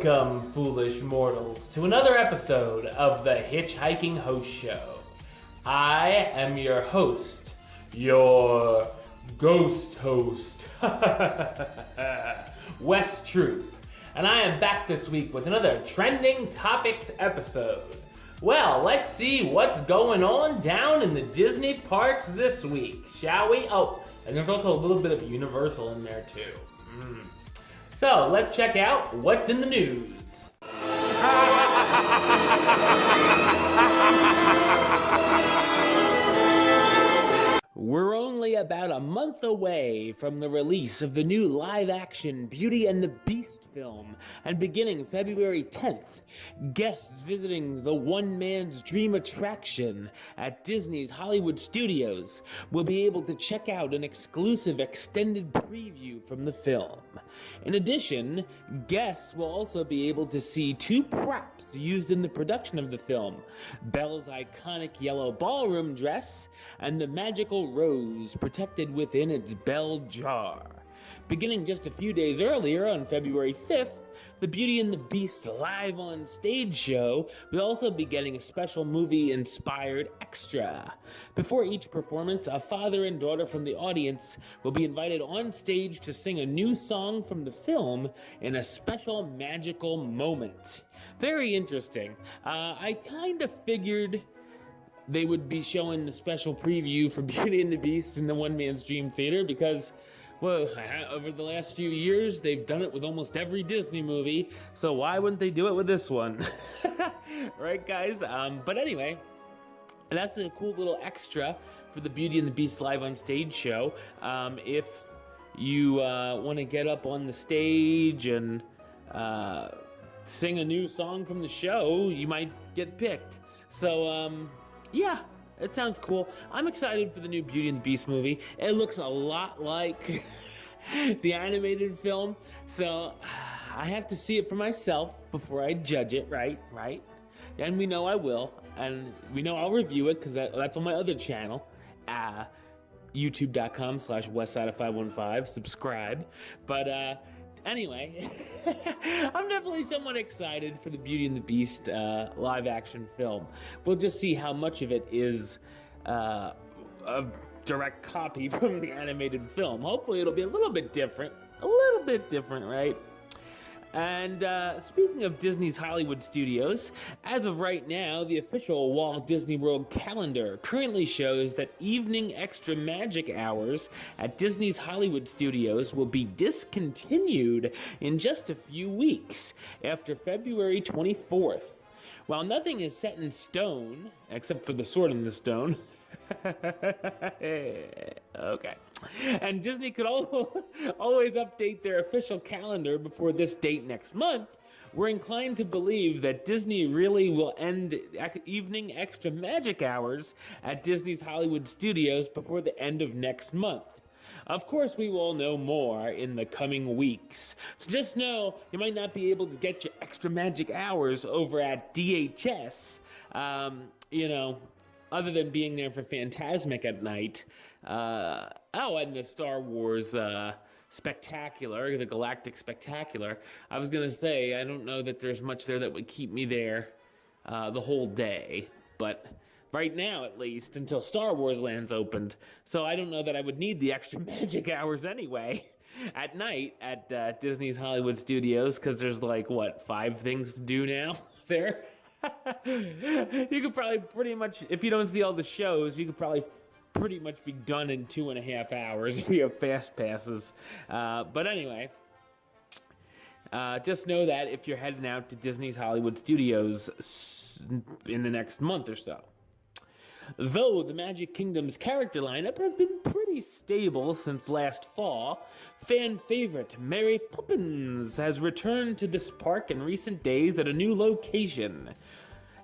Welcome, foolish mortals, to another episode of the HitchHiking Host Show. I am your host, your ghost host, Wes Troop, and I am back this week with another Trending Topics episode. Well, let's see what's going on down in the Disney parks this week, shall we? Oh, and there's also a little bit of Universal in there too. So, let's check out what's in the news. We're only about a month away from the release of the new live-action Beauty and the Beast film, and beginning February 10th, guests visiting the One Man's Dream attraction at Disney's Hollywood Studios will be able to check out an exclusive extended preview from the film. In addition, guests will also be able to see two props used in the production of the film: Belle's iconic yellow ballroom dress and the magical rose protected within its bell jar. Beginning just a few days earlier, on February 5th, the Beauty and the Beast live on stage show will also be getting a special movie-inspired extra. Before each performance, a father and daughter from the audience will be invited on stage to sing a new song from the film in a special magical moment. Very interesting. I kind of figured they would be showing the special preview for Beauty and the Beast in the One Man's Dream Theater because, well, over the last few years, they've done it with almost every Disney movie, so why wouldn't they do it with this one? Right, guys? But anyway, that's a cool little extra for the Beauty and the Beast live on stage show. If you want to get up on the stage and sing a new song from the show, you might get picked. So, yeah, it sounds cool. I'm excited for the new Beauty and the Beast movie. It looks a lot like the animated film, so I have to see it for myself before I judge it, right? And we know I will, and we know I'll review it because that's on my other channel, youtube.com/westside515. Subscribe. But anyway, I'm definitely somewhat excited for the Beauty and the Beast live-action film. We'll just see how much of it is a direct copy from the animated film. Hopefully it'll be a little bit different, right? And speaking of Disney's Hollywood Studios, as of right now, the official Walt Disney World calendar currently shows that evening extra magic hours at Disney's Hollywood Studios will be discontinued in just a few weeks, after February 24th. While nothing is set in stone, except for the Sword in the Stone, okay. And Disney could always update their official calendar before this date next month. We're inclined to believe that Disney really will end evening extra magic hours at Disney's Hollywood Studios before the end of next month. Of course, we will know more in the coming weeks. So just know you might not be able to get your extra magic hours over at DHS. Other than being there for Fantasmic at night. And the Star Wars Spectacular, the Galactic Spectacular. I was going to say, I don't know that there's much there that would keep me there the whole day. But right now, at least, until Star Wars Land's opened. So I don't know that I would need the extra magic hours anyway at night at Disney's Hollywood Studios, because there's 5 things to do now there? You could probably pretty much, if you don't see all the shows, you could probably pretty much be done in 2.5 hours if you have fast passes. But anyway, just know that if you're heading out to Disney's Hollywood Studios in the next month or so. Though the Magic Kingdom's character lineup has been pretty stable since last fall, fan favorite Mary Poppins has returned to this park in recent days at a new location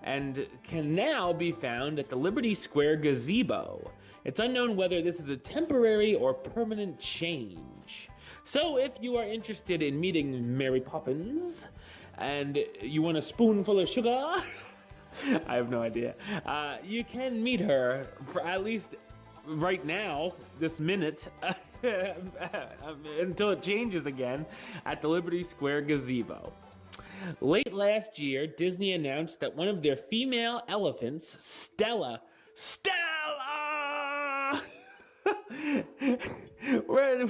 and can now be found at the Liberty Square gazebo. It's unknown whether this is a temporary or permanent change. So if you are interested in meeting Mary Poppins and you want a spoonful of sugar, I have no idea. You can meet her for at least right now, this minute, until it changes again, at the Liberty Square gazebo. Late last year, Disney announced that one of their female elephants, Stella, we're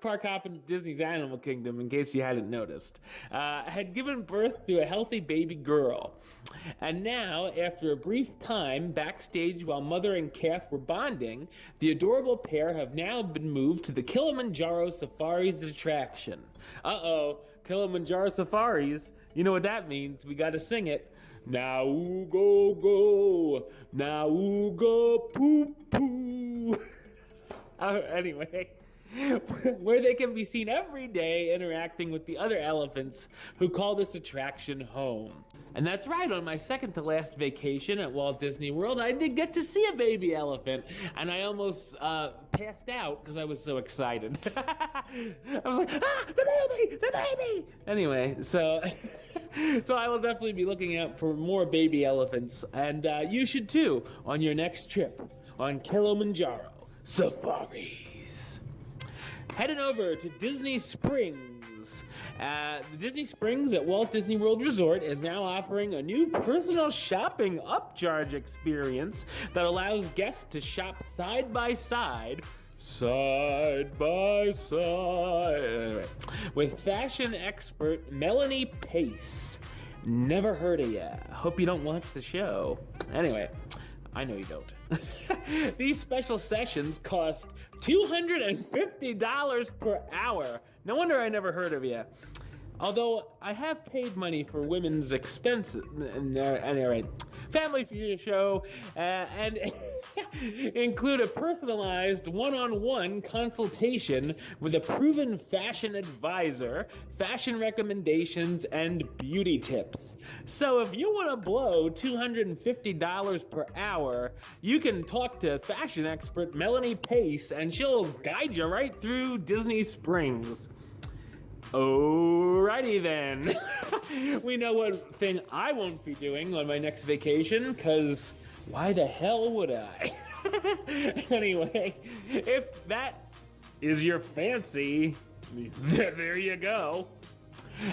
park hopping to Disney's Animal Kingdom, in case you hadn't noticed, had given birth to a healthy baby girl. And now, after a brief time backstage while mother and calf were bonding, the adorable pair have now been moved to the Kilimanjaro Safaris attraction. Kilimanjaro Safaris, you know what that means. We gotta sing it. Now go go, now go poo poo. Anyway, where they can be seen every day interacting with the other elephants who call this attraction home. And that's right, on my second to last vacation at Walt Disney World, I did get to see a baby elephant, and I almost passed out because I was so excited. I was like, the baby! Anyway, so I will definitely be looking out for more baby elephants, and you should too on your next trip on Kilimanjaro Safaris. Heading over to Disney Springs. The Disney Springs at Walt Disney World Resort is now offering a new personal shopping upcharge experience that allows guests to shop side by side, with fashion expert Melanie Pace. Never heard of ya. Hope you don't watch the show. Anyway, I know you don't. These special sessions cost $250 per hour. No wonder I never heard of you. Although I have paid money for women's expenses. Anyway, family show and include a personalized one-on-one consultation with a proven fashion advisor, fashion recommendations, and beauty tips. So if you want to blow $250 per hour, you can talk to fashion expert Melanie Pace, and she'll guide you right through Disney Springs. Alrighty then. We know what thing I won't be doing on my next vacation, because why the hell would I? Anyway, if that is your fancy, there you go.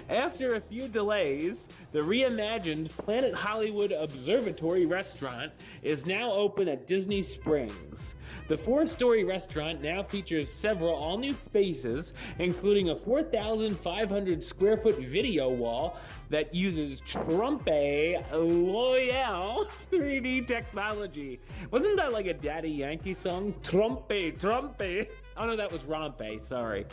After a few delays, the reimagined Planet Hollywood Observatory restaurant is now open at Disney Springs. The 4-story restaurant now features several all-new spaces, including a 4,500 square foot video wall that uses Trompe L'Oeil 3D technology. Wasn't that like a Daddy Yankee song? Trompe, Trompe. Oh no, that was Rompe, sorry.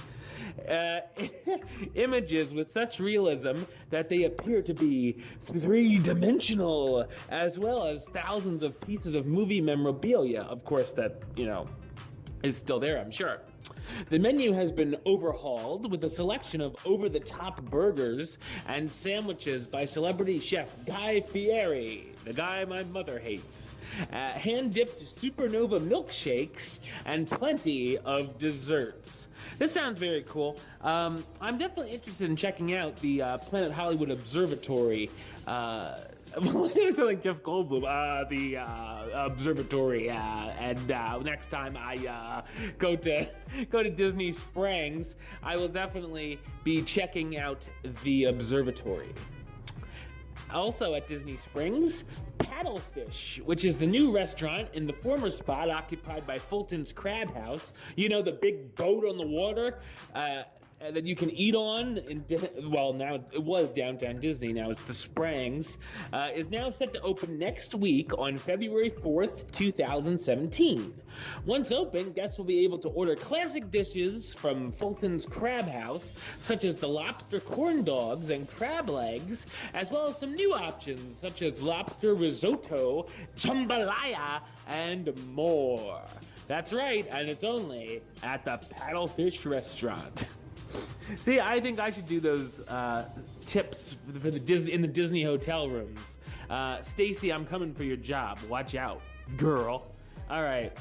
Images with such realism that they appear to be three-dimensional, as well as thousands of pieces of movie memorabilia, of course, that, is still there, I'm sure. The menu has been overhauled with a selection of over-the-top burgers and sandwiches by celebrity chef Guy Fieri, the guy my mother hates, hand-dipped supernova milkshakes, and plenty of desserts. This sounds very cool. I'm definitely interested in checking out the Planet Hollywood Observatory. It sounds like Jeff Goldblum, the observatory, and next time I go to Disney Springs, I will definitely be checking out the observatory. Also at Disney Springs, Paddlefish, which is the new restaurant in the former spot occupied by Fulton's Crab House. You know, the big boat on the water that you can eat on. Now it was downtown Disney, now it's the Springs, is now set to open next week on February 4th, 2017. Once open, guests will be able to order classic dishes from Fulton's Crab House, such as the lobster corn dogs and crab legs, as well as some new options, such as lobster risotto, jambalaya, and more. That's right, and it's only at the Paddlefish restaurant. See, I think I should do those tips for in the Disney hotel rooms. Stacy, I'm coming for your job. Watch out, girl. All right.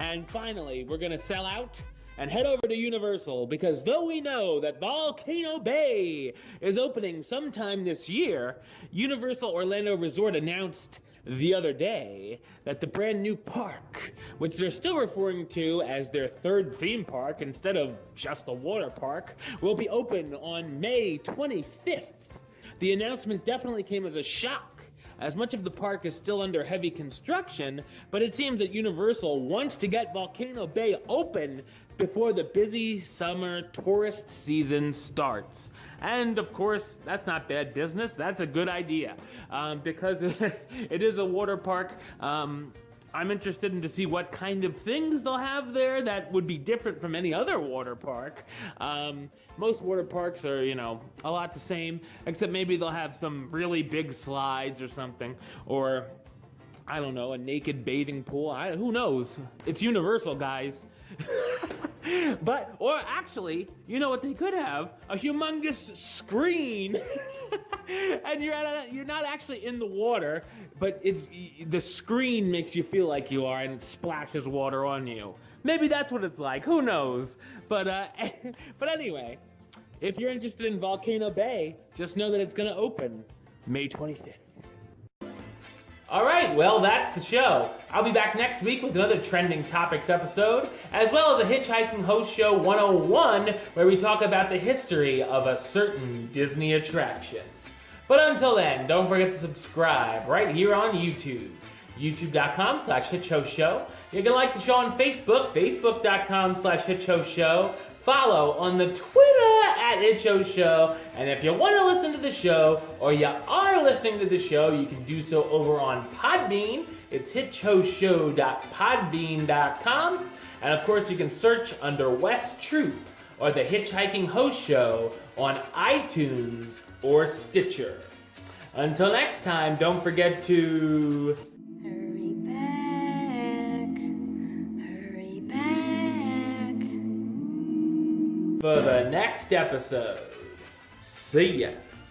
And finally, we're going to sell out and head over to Universal, because though we know that Volcano Bay is opening sometime this year, Universal Orlando Resort announced the other day that the brand new park, which they're still referring to as their third theme park instead of just a water park, will be open on May 25th, The announcement definitely came as a shock, as much of the park is still under heavy construction, but it seems that Universal wants to get Volcano Bay open before the busy summer tourist season starts. And of course, that's not bad business, that's a good idea, because it is a water park. I'm interested in to see what kind of things they'll have there that would be different from any other water park. Most water parks are, you know, a lot the same, except maybe they'll have some really big slides or something, or I don't know, a naked bathing pool. Who knows? It's Universal, guys. Or actually, you know what they could have? A humongous screen. And you're not actually in the water, but the screen makes you feel like you are, and it splashes water on you. Maybe that's what it's like. Who knows? But anyway, if you're interested in Volcano Bay, just know that it's going to open May 25th. All right, well, that's the show. I'll be back next week with another Trending Topics episode, as well as a Hitchhiking Host Show 101, where we talk about the history of a certain Disney attraction. But until then, don't forget to subscribe right here on YouTube, youtube.com/HitchHostShow. You can like the show on Facebook, facebook.com/HitchHostShow. Follow on the Twitter @HitchHostShow. And if you want to listen to the show, or you are listening to the show, you can do so over on Podbean. It's hitchhostshow.podbean.com. And of course, you can search under West Troop or the Hitchhiking Host Show on iTunes or Stitcher. Until next time, don't forget to hurry back for the next episode. See ya.